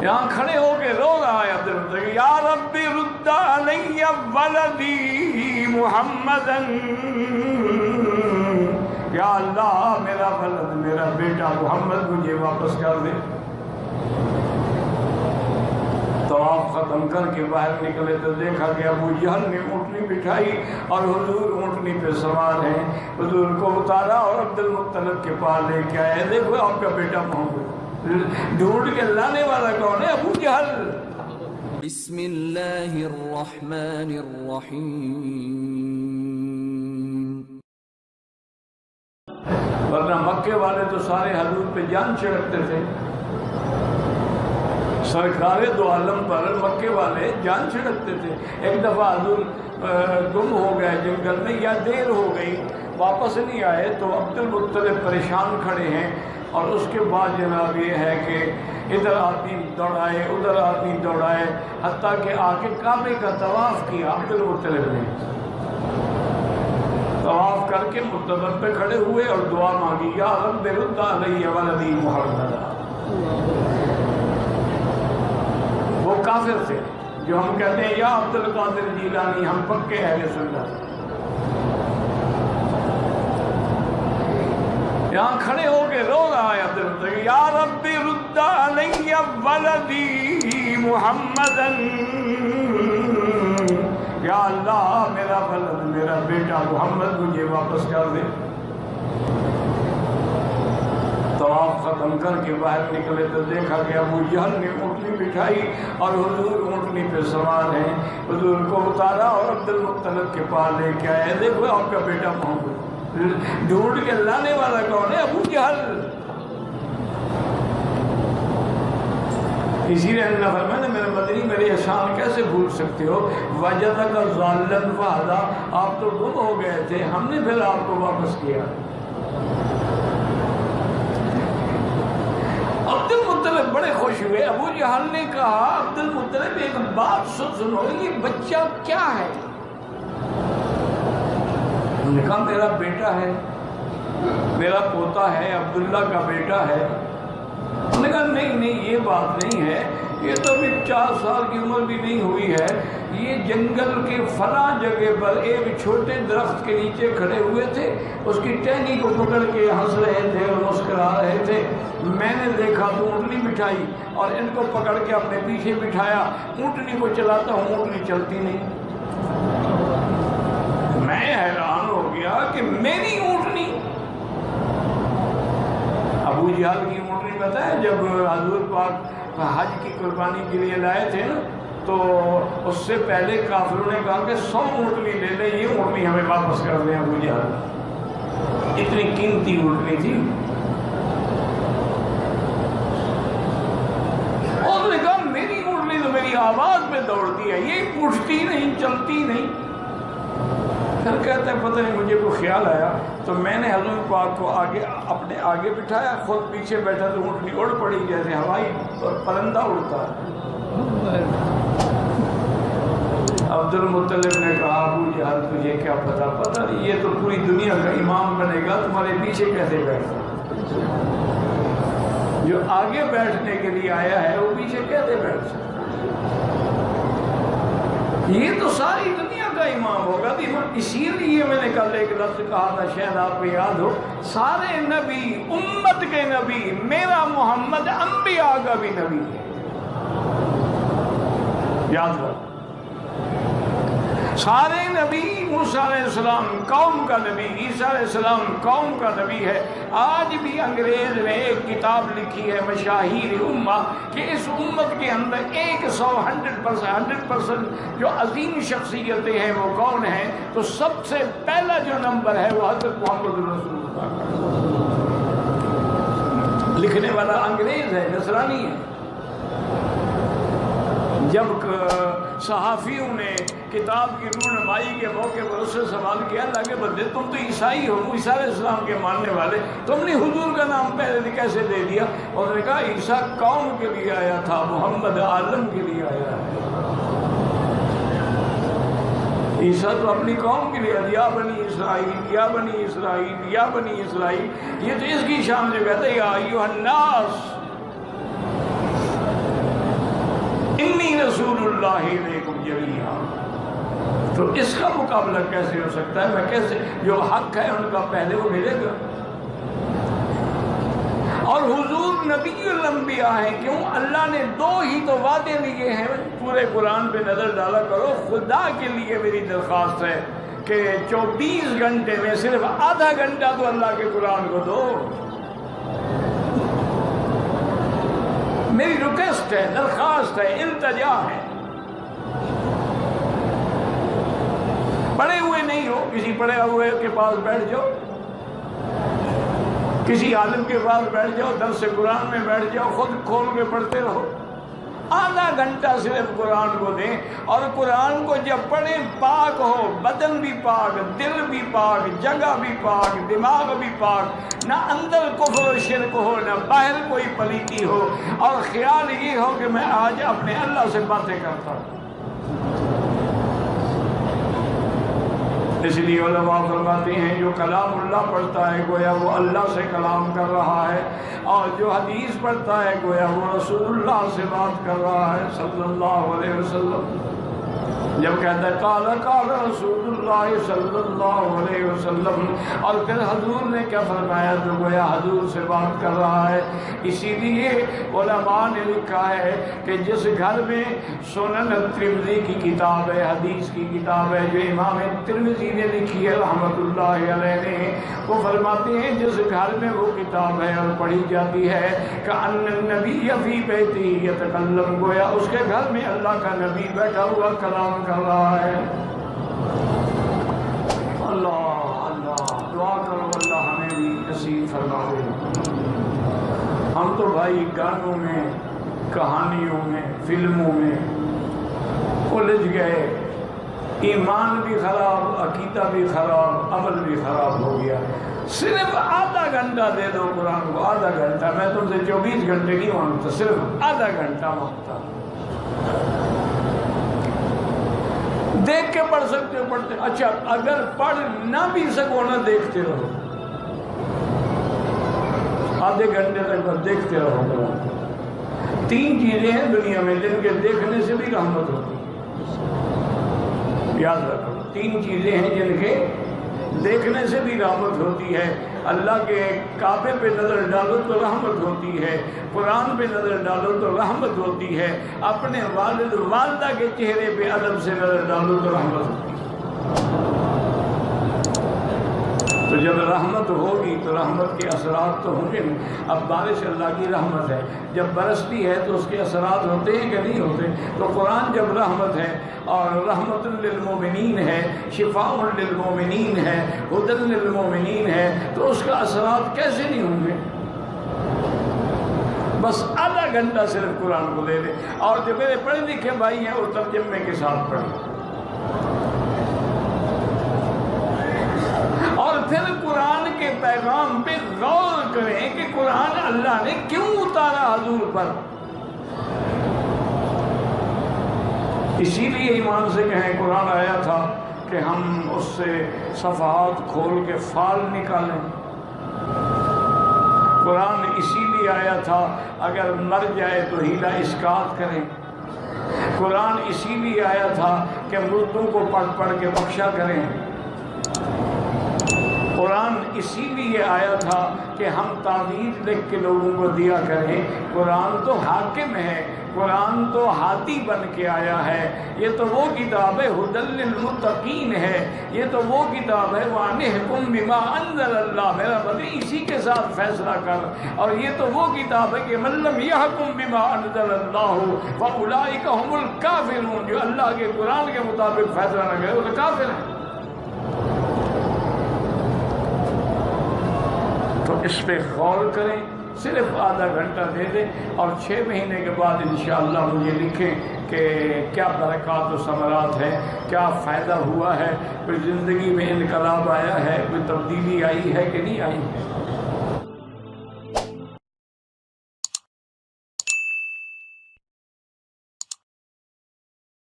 یہاں کھڑے ہو کے رو رہا ہے عبد المطلب، یا ربی رد علی ولدی محمدن، یا اللہ میرا ولد، میرا بیٹا محمد مجھے واپس کر دے۔ طواف ختم کر کے باہر نکلے تو دیکھا کہ ابو جہل نے اونٹنی بٹھائی اور حضور اونٹنی پہ سوار ہیں، حضور کو اتارا اور عبد المطلب کے پاس لے کے آئے، دیکھو آپ کا بیٹا محمد۔ ڈھونڈ کے لانے والا کون ہے؟ ابو جہل۔ بسم اللہ الرحمن الرحیم۔ ورنہ مکے والے تو سارے حضور پہ جان چھڑکتے تھے، سرکار دو عالم پر مکے والے جان چھڑکتے تھے۔ ایک دفعہ حضور گم ہو گئے جنگل میں یا دیر ہو گئی، واپس نہیں آئے تو عبد المطلب پریشان کھڑے ہیں، اور اس کے بعد جناب یہ ہے کہ ادھر آدمی دوڑائے ادھر آدمی دوڑائے، حتیٰ کہ آ کے کعبے کا طواف کیا عبد المطلب نے۔ طواف کر کے متبر پہ کھڑے ہوئے اور دعا مانگی، یا رب رد علی ولدی محمد۔ وہ کافر تھے جو ہم کہتے ہیں یا عبد القادر جیلانی، ہم پکے اہل سنت۔ یہاں کھڑے ہو کے رو رہا ہے عبد المطلب، یا رب رد علی ولدی محمدن، یا اللہ میرا ولد، میرا بیٹا محمد مجھے واپس کر دے۔ طواف ختم کر کے باہر نکلے تو دیکھا کہ ابو جہل نے اونٹنی بٹھائی اور حضور اونٹنی پہ سوار ہیں، حضور کو اتارا اور عبد المطلب کے پاس لے کے آئے، دیکھو آپ کا بیٹا محمد۔ ڈھونڈ کے لانے والا کون ہے؟ ابو جہل۔ اسی لیے اللہ فرمایا میرے مدنی میرے احسان کیسے بھول سکتے ہو، وجدک ضالا فہدی، آپ تو گم ہو گئے تھے، ہم نے پھر آپ کو واپس کیا۔ عبد المطلب بڑے خوش ہوئے۔ ابو جہل نے کہا عبد المطلب ایک بات سنو، یہ بچہ کیا ہے؟ انہوں نے کہا میرا بیٹا ہے، میرا پوتا ہے، عبداللہ کا بیٹا ہے۔ انہوں نے کہا نہیں نہیں یہ بات نہیں ہے، یہ تو ابھی 4 سال کی عمر بھی نہیں ہوئی ہے، یہ جنگل کے فلاں جگہ پر ایک چھوٹے درخت کے نیچے کھڑے ہوئے تھے، اس کی ٹہنی کو پکڑ کے ہنس رہے تھے اور مسکرا رہے تھے، میں نے دیکھا تو اونٹنی بٹھائی اور ان کو پکڑ کے اپنے پیچھے بٹھایا، اونٹنی کو چلاتا ہوں اونٹنی چلتی نہیں۔ میں حیران ہو گیا کہ میری اونٹنی، ابو جہل کی اونٹنی پتہ ہے جب حضور پاک حج کی قربانی کے لیے لائے تھے نا تو اس سے پہلے کافروں نے کہا کہ 100 اونٹنی لے لیں، یہ اونٹنی ہمیں واپس کر دیں۔ ابو جہل اتنی قیمتی اونٹنی تھی۔ انہوں نے کہا میری اونٹنی تو میری آواز میں دوڑتی ہے، یہ اٹھتی نہیں چلتی نہیں۔ پھر کہتا ہے پتہ نہیں مجھے کوئی خیال آیا تو میں نے حضور پاک کو اپنے آگے بٹھایا، خود پیچھے بیٹھا تو اونٹنی اڑ پڑی جیسے ہوائی پرندہ اڑتا ہے۔ عبد المطلب نے کہا ابو جہل تجھے کیا پتہ نہیں، یہ تو پوری دنیا کا امام بنے گا، تمہارے پیچھے کیسے بیٹھتا؟ جو آگے بیٹھنے کے لیے آیا ہے وہ پیچھے کیسے بیٹھ سکتا؟ یہ تو ساری دنیا کا امام ہوگا۔ اسی لیے میں نے کل ایک لفظ کہا تھا، شاید آپ کو یاد ہو، سارے نبی امت کے نبی، میرا محمد انبیاء کا بھی نبی ہے، یاد رکھو۔ سارے نبی، موسیٰ علیہ السلام قوم کا نبی، عیسیٰ علیہ السلام قوم کا نبی ہے۔ آج بھی انگریز نے ایک کتاب لکھی ہے مشاہیر امہ کہ اس امت کے اندر 100% جو عظیم شخصیتیں ہیں وہ کون ہیں، تو سب سے پہلا جو نمبر ہے وہ حضرت محمد رسول اللہ۔ لکھنے والا انگریز ہے، نصرانی ہے۔ جب صحافیوں نے کتاب کی رونمائی کے موقع پر اس سے سوال کیا، اللہ کے بندے تم تو عیسائی ہو، عیسیٰ علیہ السلام کے ماننے والے، تم نے حضور کا نام پہلے کیسے دے دیا؟ اور نے کہا عیسیٰ قوم کے لیے آیا تھا، محمد عالم کے لیے آیا ہے۔ عیسیٰ تو اپنی قوم کے لیے، یا بنی اسرائیل یا بنی اسرائیل یا بنی اسرائیل، یہ تو اس کی شان جو کہتے ہیں یا ایھا الناس، رسول اللہ علیکم جمیعا۔ تو اس کا مقابلہ کیسے ہو سکتا ہے؟ میں کیسے، جو حق ہے ان کا پہلے وہ ملے گا۔ اور حضور نبی الانبیاء ہیں، کیوں؟ اللہ نے 2 ہی تو وعدے لیے ہیں۔ پورے قرآن پہ نظر ڈالا کرو، خدا کے لیے میری درخواست ہے کہ 24 گھنٹے میں صرف آدھا گھنٹہ تو اللہ کے قرآن کو دو۔ میری ریکویسٹ ہے، درخواست ہے، التجا ہے۔ پڑھے ہوئے نہیں ہو، کسی پڑھے ہوئے کے پاس بیٹھ جاؤ، کسی عالم کے پاس بیٹھ جاؤ، درس قرآن میں بیٹھ جاؤ، خود کھول کے پڑھتے رہو۔ آدھا گھنٹہ صرف قرآن کو دیں، اور قرآن کو جب پڑھیں پاک ہو، بدن بھی پاک، دل بھی پاک، جگہ بھی پاک، دماغ بھی پاک، نہ اندر کفر و شرک ہو، نہ باہر کوئی پلیتی ہو، اور خیال یہ ہو کہ میں آج اپنے اللہ سے باتیں کرتا ہوں۔ اس لیے علماء فرماتے ہیں جو کلام اللہ پڑھتا ہے گویا وہ اللہ سے کلام کر رہا ہے، اور جو حدیث پڑھتا ہے گویا وہ رسول اللہ سے بات کر رہا ہے صلی اللہ علیہ وسلم۔ جب کہتا ہے قال قال رسول اللہ صلی اللہ علیہ وسلم، اور پھر حضور نے کیا فرمایا، تو گویا حضور سے بات کر رہا ہے۔ اسی لیے علماء نے لکھا ہے کہ جس گھر میں سنن ترمذی کی کتاب ہے، حدیث کی کتاب ہے جو امام ترمذی نے لکھی ہے رحمۃ اللہ علیہ نے، وہ فرماتے ہیں جس گھر میں وہ کتاب ہے اور پڑھی جاتی ہے کأن النبی فی بیتہ یتکلم، گویا اس کے گھر میں اللہ کا نبی بیٹھا ہوا کلام کر رہا ہے۔ اللہ اللہ، دعا کرو اللہ ہمیں بھی نصیب فرمائے۔ ہم تو بھائی گانوں میں، کہانیوں میں، فلموں میں الجھ گئے، ایمان بھی خراب، عقیدہ بھی خراب، عمل بھی خراب ہو گیا۔ صرف آدھا گھنٹہ دے دو قرآن کو، آدھا گھنٹہ، میں تم سے 24 گھنٹے نہیں مانگتا، صرف آدھا گھنٹہ مانگتا۔ دیکھ کے پڑھ سکتے ہو پڑھتے، اچھا اگر پڑھ نہ بھی سکو نہ دیکھتے رہو، آدھے گھنٹے تک بس دیکھتے رہو۔ 3 چیزیں ہیں دنیا میں جن کے دیکھنے سے بھی رحمت ہوتی ہے، یاد رکھو 3 چیزیں ہیں جن کے دیکھنے سے بھی رحمت ہوتی ہے۔ اللہ کے کعبے پہ نظر ڈالو تو رحمت ہوتی ہے، قرآن پہ نظر ڈالو تو رحمت ہوتی ہے، اپنے والد والدہ کے چہرے پہ ادب سے نظر ڈالو تو رحمت ہوتی ہے۔ تو جب رحمت ہوگی تو رحمت کے اثرات تو ہوں گے۔ اب بارش اللہ کی رحمت ہے، جب برستی ہے تو اس کے اثرات ہوتے ہیں کہ نہیں ہوتے؟ تو قرآن جب رحمت ہے اور رحمت للمومنین ہے، شفاء للمومنین ہے، ہدی للمومنین ہے، تو اس کا اثرات کیسے نہیں ہوں گے؟ بس آدھا گھنٹہ صرف قرآن کو دے دیں، اور جو میرے پڑھے لکھے بھائی ہیں وہ ترجمے کے ساتھ پڑھیں، اور پھر قرآن کے پیغام پہ غور کریں کہ قرآن اللہ نے کیوں اتارا حضور پر۔ اسی لیے ایمان سے کہیں قرآن آیا تھا کہ ہم اس سے صفحات کھول کے فال نکالیں۔ قرآن اسی لیے آیا تھا اگر مر جائے تو ہیلا اسقاط کریں۔ قرآن اسی لیے آیا تھا کہ مردوں کو پڑھ پڑھ کے بخشا کریں۔ قرآن اسی لیے آیا تھا کہ ہم تعویذ لکھ کے لوگوں کو دیا کریں۔ قرآن تو حاکم ہے، قرآن تو ہادی بن کے آیا ہے۔ یہ تو وہ کتاب ہے ھدی للمتقین ہے، یہ تو وہ کتاب ہے وَأَنِ احْكُم بِمَا أَنزَلَ اللَّهُ، میرا بندے اسی کے ساتھ فیصلہ کر۔ اور یہ تو وہ کتاب ہے کہ مَن لَّمْ يَحْكُم بِمَا أَنزَلَ اللَّهُ فَأُولَٰئِكَ هُمُ الْكَافِرُونَ، جو اللہ کے قرآن کے مطابق فیصلہ نہ کرے وہ تو کافر ہیں۔ تو اس پہ غور کریں، صرف آدھا گھنٹہ دے دیں، اور 6 مہینے کے بعد انشاءاللہ مجھے لکھیں کہ کیا برکات و ثمرات ہیں، کیا فائدہ ہوا ہے، کوئی زندگی میں انقلاب آیا ہے، کوئی تبدیلی آئی ہے کہ نہیں آئی ہے۔